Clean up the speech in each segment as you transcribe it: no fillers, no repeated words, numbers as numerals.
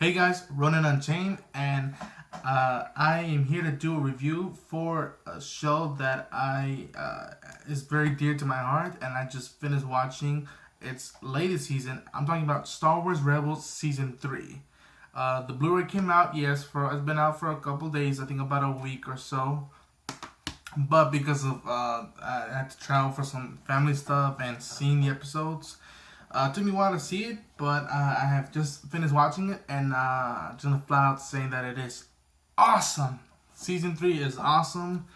Hey guys, Ronan Unchained, and I am here to do a review for a show that is very dear to my heart, and I just finished watching its latest season. I'm talking about Star Wars Rebels Season 3. The Blu Ray came out, yes, it's been out for a couple days, I think about a week or so. But because of I had to travel for some family stuff and seeing the episodes, it took me a while to see it, but I have just finished watching it, and just gonna flat out saying that it is awesome. Season 3 is awesome.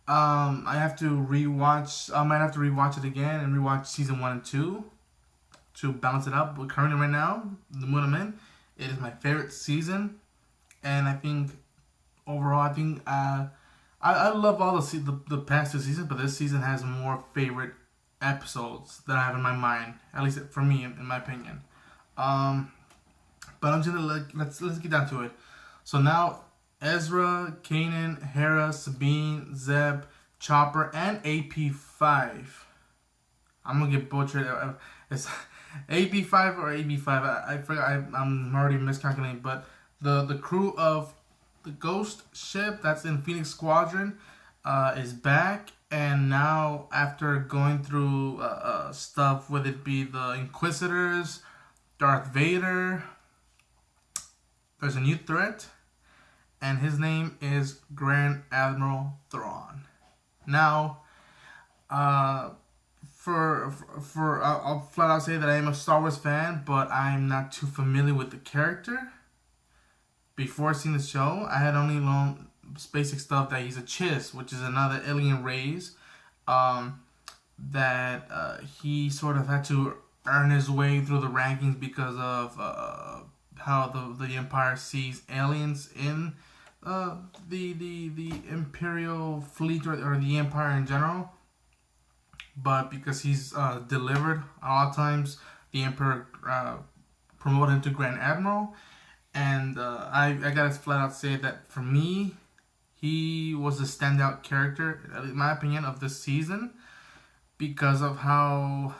I have to rewatch. I might have to rewatch it again and rewatch season 1 and 2 to balance it out. But currently, right now, the mood I'm in, it is my favorite season, and I think overall, I love all the past two seasons, but this season has more favorite episodes that I have in my mind, at least for me, in my opinion. But I'm just gonna let's get down to it. So now Ezra, Kanan, Hera, Sabine, Zeb, Chopper, and AP5. I'm gonna get butchered. It's AP5 or AB5. I forgot. I'm already miscalculating. But the crew of the Ghost ship that's in Phoenix Squadron is back. And now, after going through stuff, whether it be the Inquisitors, Darth Vader, there's a new threat, and his name is Grand Admiral Thrawn. Now, I'll flat out say that I am a Star Wars fan, but I'm not too familiar with the character. Before seeing the show, I had only known basic stuff that he's a Chiss, which is another alien race, that he sort of had to earn his way through the rankings because of how the Empire sees aliens in the Imperial fleet or the Empire in general. But because he's delivered a lot of times, the Emperor promoted him to Grand Admiral, and I gotta flat out say that for me, he was a standout character, in my opinion, of this season because of how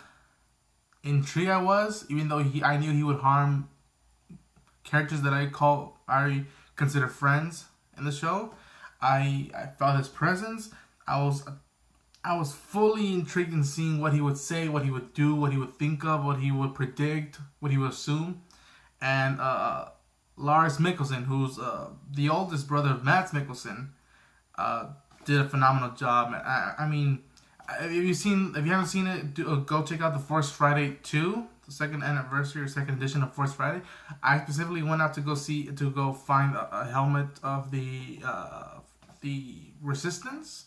intrigued I was. Even though I knew he would harm characters that I consider friends in the show, I felt his presence. I was fully intrigued in seeing what he would say, what he would do, what he would think of, what he would predict, what he would assume, and Lars Mikkelsen, who's the oldest brother of Mads Mikkelsen, did a phenomenal job. I mean, if you haven't seen it, go check out the Force Friday 2, the second anniversary or second edition of Force Friday. I specifically went out to go find a helmet of the Resistance,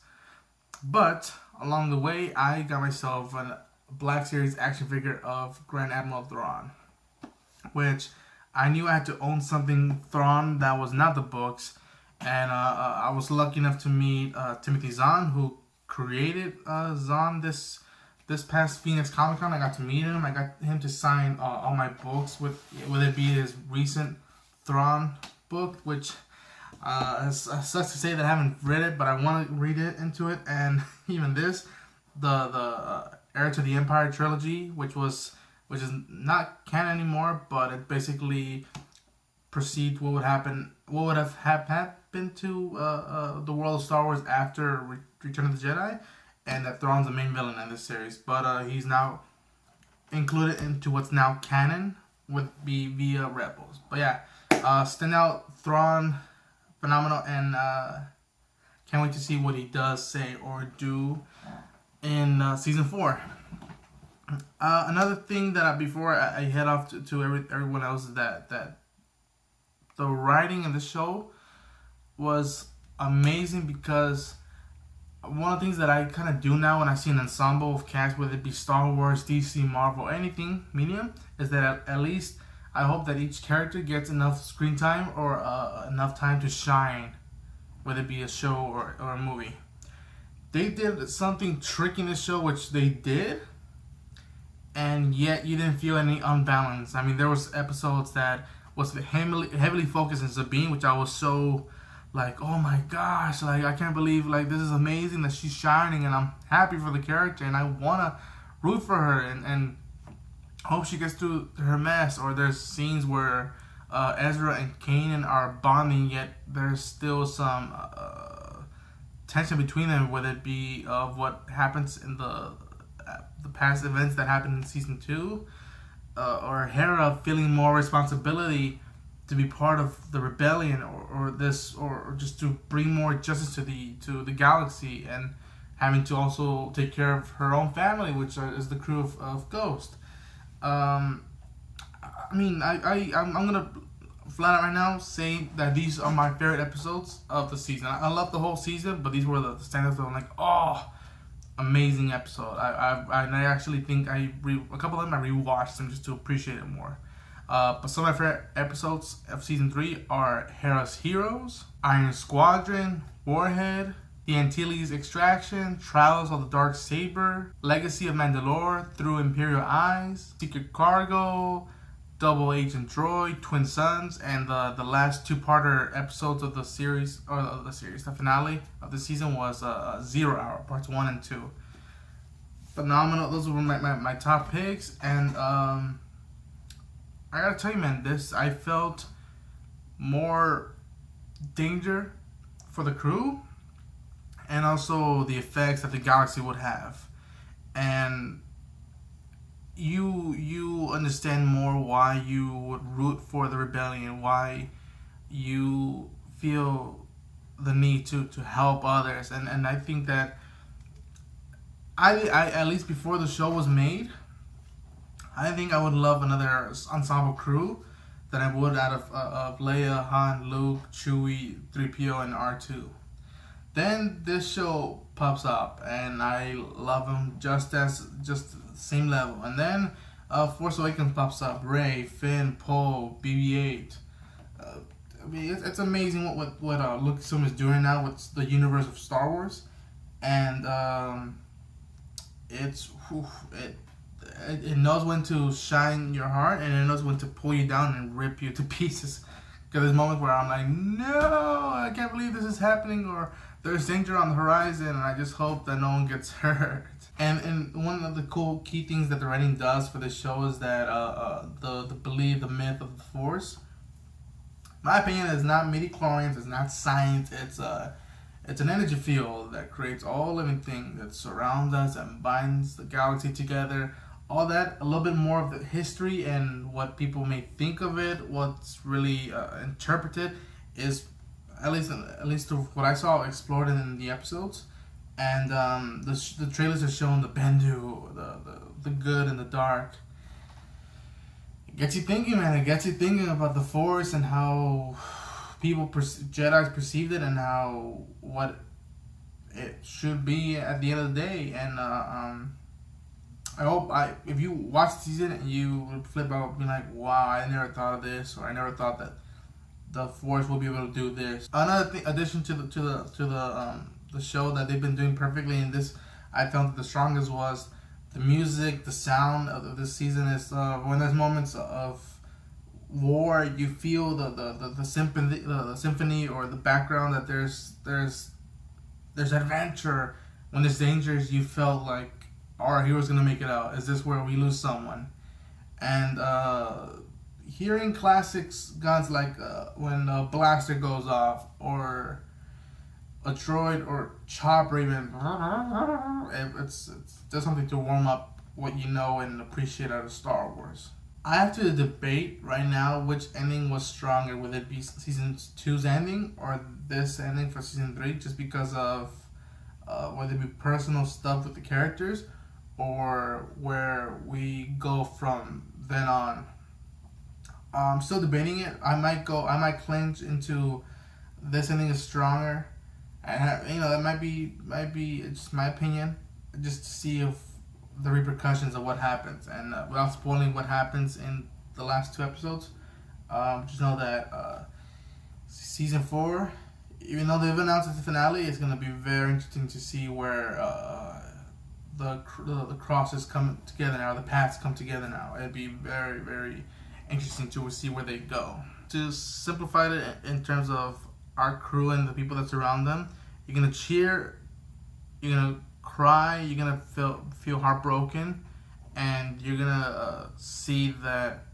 but along the way, I got myself a Black Series action figure of Grand Admiral Thrawn, which I knew I had to own something Thrawn that was not the books, and I was lucky enough to meet Timothy Zahn, who created Zahn this past Phoenix Comic Con. I got to meet him. I got him to sign all my books, whether it be his recent Thrawn book, which sucks to say that I haven't read it, but I want to read it into it, and even this, the Heir to the Empire trilogy, which is not canon anymore, but it basically proceeds what would have happened to the world of Star Wars after Return of the Jedi, and that Thrawn's the main villain in this series. But he's now included into what's now canon via Rebels. But yeah, standout Thrawn, phenomenal, and can't wait to see what he does say or do in season 4. Another thing that before I head off to everyone else is that the writing in the show was amazing, because one of the things that I kind of do now when I see an ensemble of cast, whether it be Star Wars, DC, Marvel, anything medium, is that at least I hope that each character gets enough screen time or enough time to shine, whether it be a show or a movie. They did something tricky in this show, which they did, and yet you didn't feel any unbalance. I mean, there was episodes that was heavily focused on Sabine, which I was so like, oh my gosh, like I can't believe, like this is amazing that she's shining, and I'm happy for the character, and I wanna root for her and hope she gets through her mess. Or there's scenes where Ezra and Kanan are bonding, yet there's still some tension between them, whether it be of what happens in the past events that happened in season 2, or Hera feeling more responsibility to be part of the rebellion, or just to bring more justice to the galaxy, and having to also take care of her own family, which is the crew of Ghost. I'm gonna flat out right now say that these are my favorite episodes of the season. I love the whole season, but these were the standouts that I'm like, oh, amazing episode. I actually think a couple of them I rewatched them just to appreciate it more. But some of my favorite episodes of season 3 are Hera's Heroes, Iron Squadron, Warhead, The Antilles Extraction, Trials of the Dark Saber, Legacy of Mandalore, Through Imperial Eyes, Secret Cargo, Double Agent Droid, Twin Sons, and the last two-parter episodes of the series, the finale of the season was 0 Hour, parts 1 and 2. Phenomenal. Those were my top picks, and I gotta tell you, man, I felt more danger for the crew, and also the effects that the galaxy would have, and you understand more why you would root for the rebellion, why you feel the need to help others, and I think that I at least before the show was made, I think I would love another ensemble crew than I would out of Leia, Han, Luke, Chewie, 3PO, and R2. Then this show pops up, and I love them just same level. And then Force Awakens pops up, Rey, Finn, Poe, BB-8. It's amazing what Lucasfilm is doing now with the universe of Star Wars, and it knows when to shine your heart, and it knows when to pull you down and rip you to pieces. Because there's moments where I'm like, no, I can't believe this is happening, or there's danger on the horizon, and I just hope that no one gets hurt. And one of the cool key things that the writing does for this show is that the myth of the Force. My opinion is not midi-chlorians, it's not science, it's an energy field that creates all living things, that surrounds us and binds the galaxy together. All that, a little bit more of the history and what people may think of it, what's really interpreted, is at least what I saw explored in the episodes. And the trailers are showing the Bendu, the good and the dark. It gets you thinking, man. It gets you thinking about the Force and how Jedi's perceived it, and how what it should be at the end of the day. And I hope if you watch the season and you would flip out, be like, wow, I never thought of this, or I never thought that the Force will be able to do this. Another addition to the show that they've been doing perfectly in this, I found that the strongest was the music, the sound of this season is when there's moments of war, you feel the symphony or the background, that there's adventure. When there's dangers, you felt like our hero's gonna make it out. Is this where we lose someone? And hearing classics guns like when a blaster goes off, or a droid or chopper even, it's just something to warm up what you know and appreciate out of Star Wars. I have to debate right now which ending was stronger, whether it be season 2's ending or this ending for season 3, just because of whether it be personal stuff with the characters or where we go from then on. I'm still debating it. I might clinch into this ending is stronger, and that might be just my opinion, just to see if the repercussions of what happens, and without spoiling what happens in the last 2 episodes, just know that season 4, even though they've announced the finale, it's going to be very interesting to see where the crosses come together now, the paths come together now. It'd be very, very interesting to see where they go. To simplify it in terms of our crew and the people that surround them, you're going to cheer, you're going to cry, you're going to feel heartbroken, and you're going to see that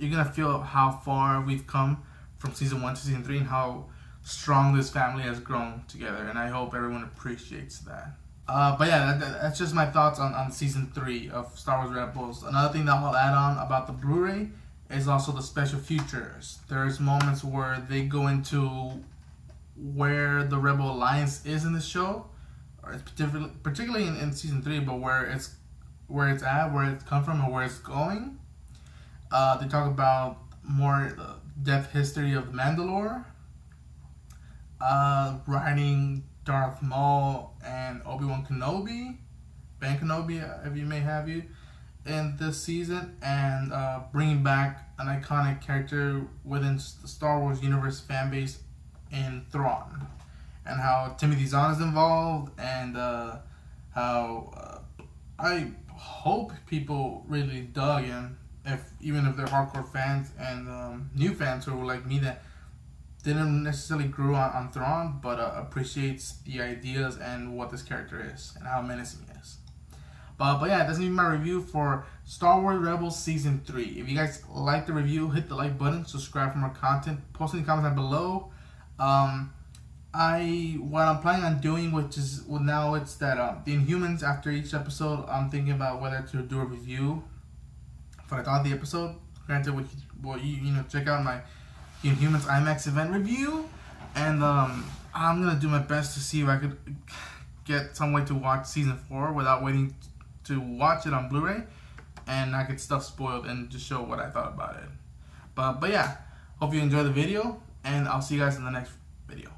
you're gonna feel how far we've come from season 1 to season 3 and how strong this family has grown together. And I hope everyone appreciates that. But yeah, that's just my thoughts on season 3 of Star Wars Rebels. Another thing that I'll add on about the Blu Ray is also the special features. There's moments where they go into where the Rebel Alliance is in the show, or it's particularly in season 3, but where it's at, where it's come from, and where it's going. They talk about more depth history of Mandalore, writing Darth Maul and Obi-Wan Kenobi, Ben Kenobi, if you may have you, in this season, and bringing back an iconic character within the Star Wars universe fan base in Thrawn, and how Timothy Zahn is involved, and how I hope people really dug him, even if they're hardcore fans and new fans who are like me that didn't necessarily grow on Thrawn, but appreciates the ideas and what this character is and how menacing he is. But yeah, that's gonna be my review for Star Wars Rebels Season 3. If you guys like the review, hit the like button, subscribe for more content, post in the comments down below. What I'm planning on doing, which is now it's that the Inhumans, after each episode, I'm thinking about whether to do a review for like all the episode. Granted, you know, check out my Inhumans IMAX event review, and I'm gonna do my best to see if I could get some way to watch season 4 without waiting to watch it on Blu Ray and not get stuff spoiled, and just show what I thought about it. But yeah, hope you enjoy the video, and I'll see you guys in the next video.